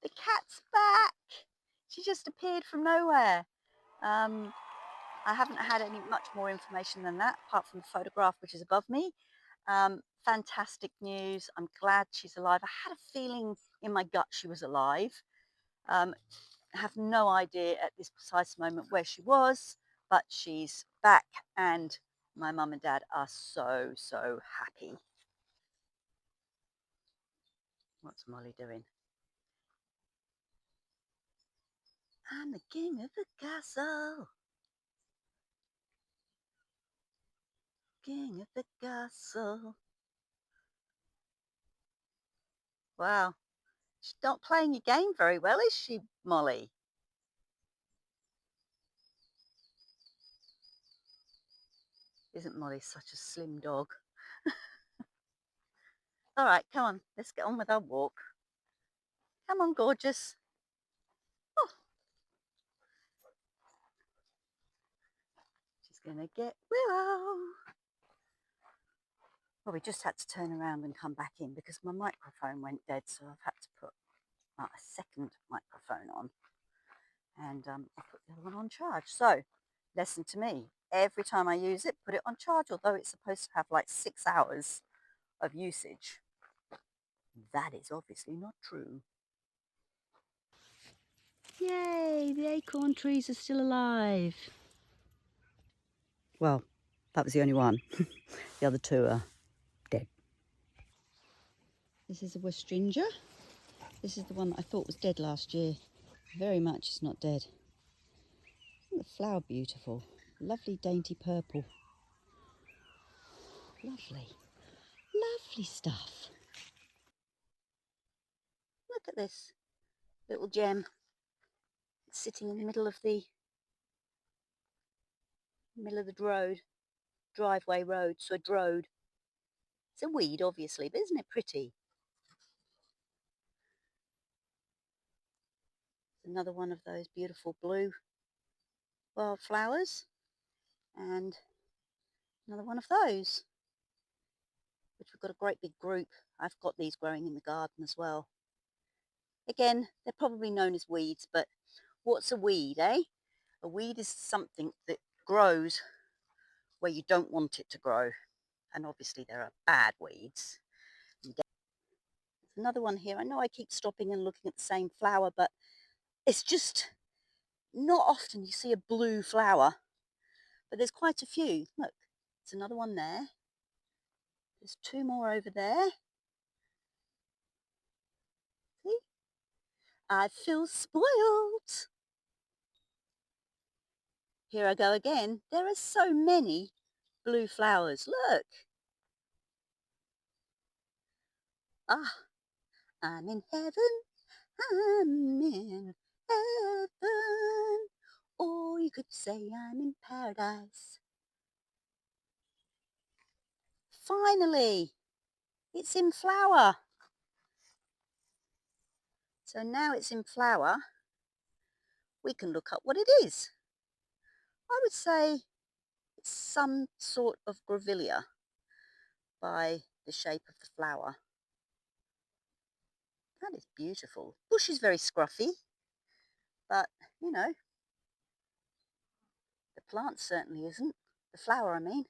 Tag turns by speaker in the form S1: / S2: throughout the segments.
S1: The cat's back. She just appeared from nowhere. Um, I haven't had any much more information than that, apart from the photograph, which is above me. Fantastic news. I'm glad she's alive. I had a feeling in my gut she was alive. Um, I have no idea at this precise moment where she was, but she's back, and my mum and dad are so, so happy. What's Molly doing? I'm the king of the castle. King of the castle. Wow. She's not playing your game very well, is she, Molly? Isn't Molly such a slim dog? All right, come on. Let's get on with our walk. Come on, gorgeous. Oh, she's going to get Willow. Well, we just had to turn around and come back in because my microphone went dead, so I've had to put a second microphone on, and I put the other one on charge. So, lesson to me, every time I use it, put it on charge, although it's supposed to have like 6 hours of usage. That is obviously not true. Yay, the acorn trees are still alive. Well, that was the only one. The other two are dead. This is a Westringer. This is the one that I thought was dead last year. Very much it's not dead. Isn't the flower beautiful? Lovely dainty purple. Lovely. Lovely stuff. Look at this little gem. It's sitting in the middle of the road. Driveway road, so road. It's a weed, obviously, but isn't it pretty? Another one of those beautiful blue wildflowers, and another one of those, which we've got a great big group. I've got these growing in the garden as well. Again, they're probably known as weeds, but what's a weed, eh? A weed is something that grows where you don't want it to grow. And obviously there are bad weeds. There's another one here. I know I keep stopping and looking at the same flower, but it's just not often you see a blue flower. But there's quite a few. Look, there's another one there. There's two more over there. See? I feel spoiled. Here I go again. There are so many blue flowers. Look. Ah, I'm in heaven. I'm in heaven. Or you could say I'm in paradise. Finally, it's in flower. So now it's in flower, we can look up what it is. I would say it's some sort of grevillea by the shape of the flower. That is beautiful. Bush is very scruffy, but you know, the plant certainly isn't. The flower, I mean.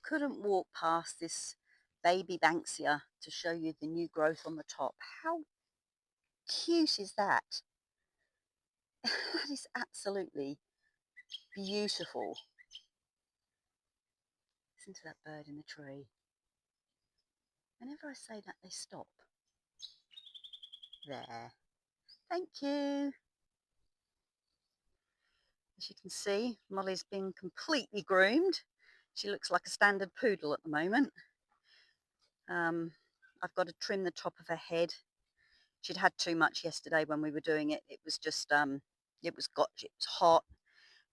S1: Couldn't walk past this baby Banksia to show you the new growth on the top. How cute is that? That is absolutely beautiful. Listen to that bird in the tree. Whenever I say that, they stop. There. Thank you. As you can see, Molly's been completely groomed. She looks like a standard poodle at the moment. I've got to trim the top of her head. She'd had too much yesterday when we were doing it. It was just, it was hot,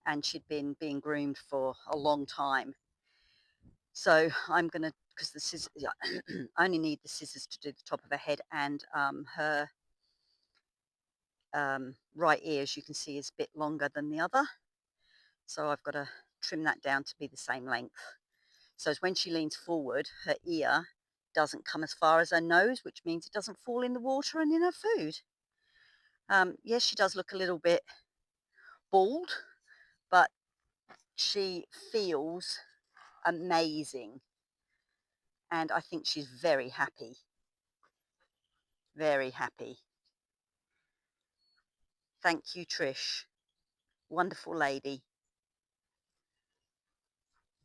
S1: and she'd been being groomed for a long time. So I'm going to, because the scissors, I only need the scissors to do the top of her head, and her right ear, as you can see, is a bit longer than the other. So I've got to trim that down to be the same length. So when she leans forward, her ear doesn't come as far as her nose, which means it doesn't fall in the water and in her food. Yes, she does look a little bit bald, but she feels amazing. And I think she's very happy. Very happy. Thank you, Trish. Wonderful lady.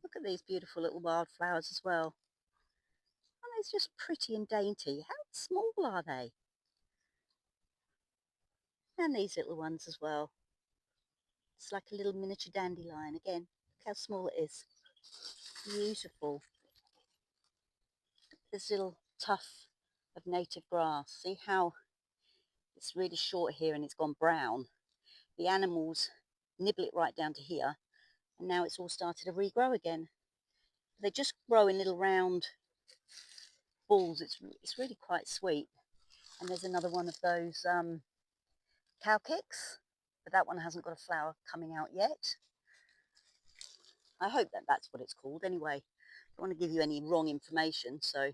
S1: Look at these beautiful little wildflowers as well. Aren't they just pretty and dainty? How small are they? And these little ones as well. It's like a little miniature dandelion again. Look how small it is. Beautiful. This little tuft of native grass. See how it's really short here and it's gone brown. The animals nibble it right down to here, and now it's all started to regrow again. They just grow in little round balls. It's really quite sweet. And there's another one of those cow kicks, but that one hasn't got a flower coming out yet. I hope that that's what it's called. Anyway, I don't want to give you any wrong information, so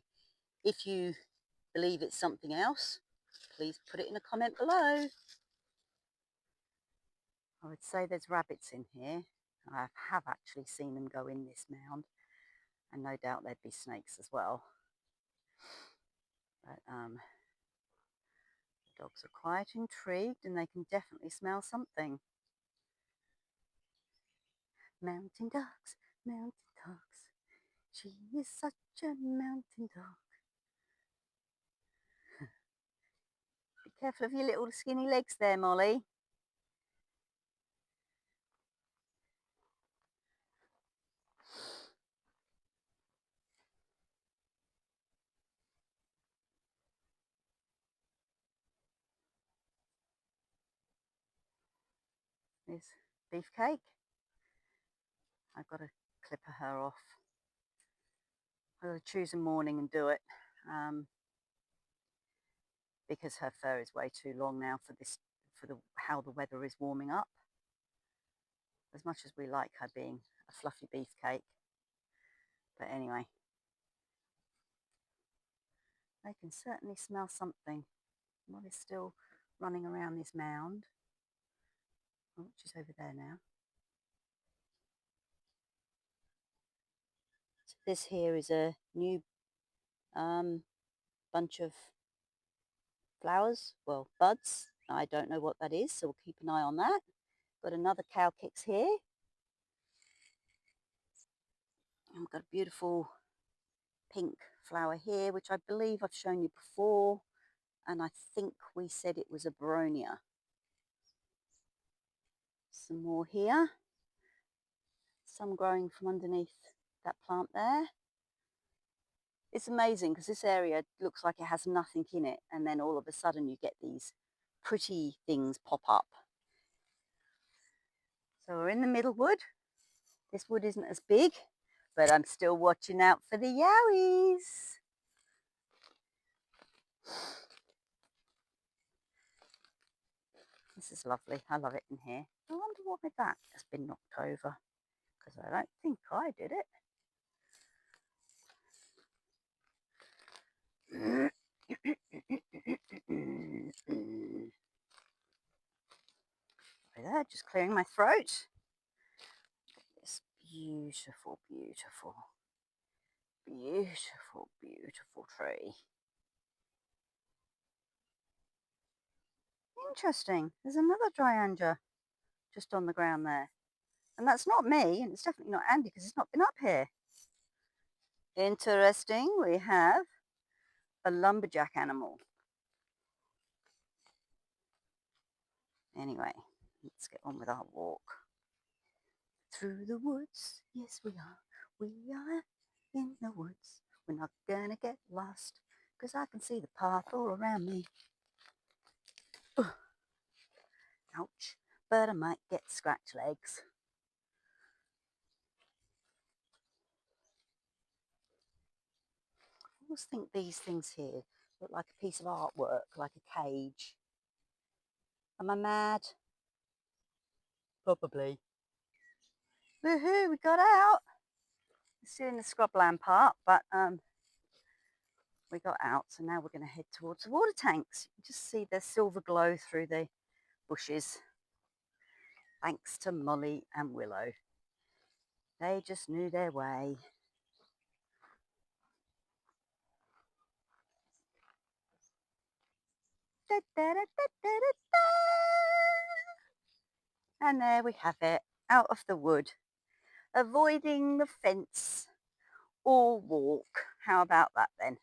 S1: if you believe it's something else, please put it in a comment below. I would say there's rabbits in here. I have actually seen them go in this mound, and no doubt there'd be snakes as well. But the dogs are quite intrigued and they can definitely smell something. Mountain dogs, mountain dogs. She is such a mountain dog. Be careful of your little skinny legs there, Molly. There's Beefcake. I've got to clip her off. I've got to choose a morning and do it because her fur is way too long now for this, how the weather is warming up. As much as we like her being a fluffy beefcake, but anyway, they can certainly smell something. Molly's still running around this mound. Oh, she's over there now. So this here is a new bunch of flowers, well, buds. I don't know what that is, so we'll keep an eye on that. Got another cow kicks here. And we've got a beautiful pink flower here, which I believe I've shown you before. And I think we said it was a Boronia. Some more here. Some growing from underneath that plant there. It's amazing because this area looks like it has nothing in it, and then all of a sudden you get these pretty things pop up. So we're in the middle wood. This wood isn't as big, but I'm still watching out for the yowies. This is lovely. I love it in here. I wonder why that has been knocked over, because I don't think I did it. Right there, just clearing my throat. This beautiful, beautiful, beautiful, beautiful tree. Interesting. There's another Dryandra just on the ground there. And that's not me, and it's definitely not Andy because he's not been up here. Interesting. We have a lumberjack animal. Anyway, let's get on with our walk. Through the woods, yes we are. We are in the woods. We're not gonna get lost because I can see the path all around me. Ouch, but I might get scratch legs. I always think these things here look like a piece of artwork, like a cage. Am I mad? Probably. Woohoo, we got out. It's still in the scrubland part, but we got out, so now we're going to head towards the water tanks. You can just see the silver glow through the bushes. Thanks to Molly and Willow. They just knew their way. Da, da, da, da, da, da. And there we have it, out of the wood, avoiding the fence or walk. How about that then?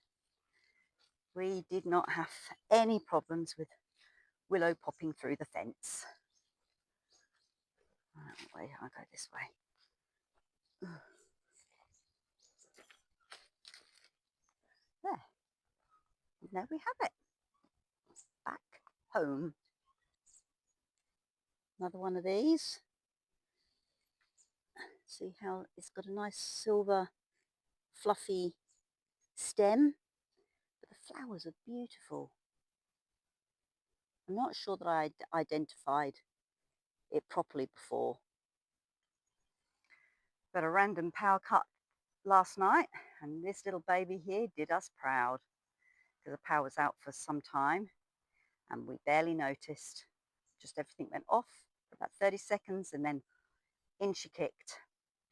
S1: We did not have any problems with Willow popping through the fence. Wait, I'll go this way. There. And there we have it. Back home. Another one of these. See how it's got a nice silver fluffy stem, but the flowers are beautiful. I'm not sure that I identified it properly before, but a random power cut last night, and this little baby here did us proud, because the power was out for some time and we barely noticed. Just everything went off for about 30 seconds and then in she kicked.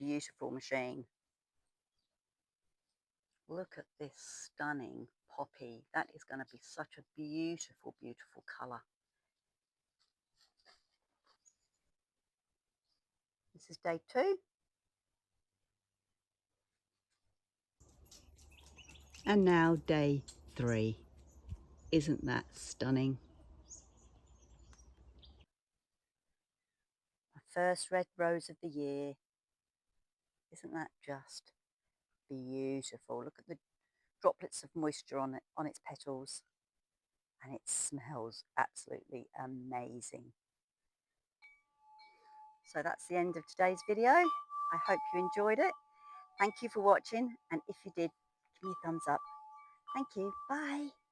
S1: Beautiful machine. Look at this stunning poppy. That is going to be such a beautiful, beautiful colour. This is day 2. And now day 3. Isn't that stunning? My first red rose of the year. Isn't that just beautiful? Look at the droplets of moisture on its petals, and it smells absolutely amazing. So that's the end of today's video. I hope you enjoyed it. Thank you for watching, and if you did, give me a thumbs up. Thank you. Bye.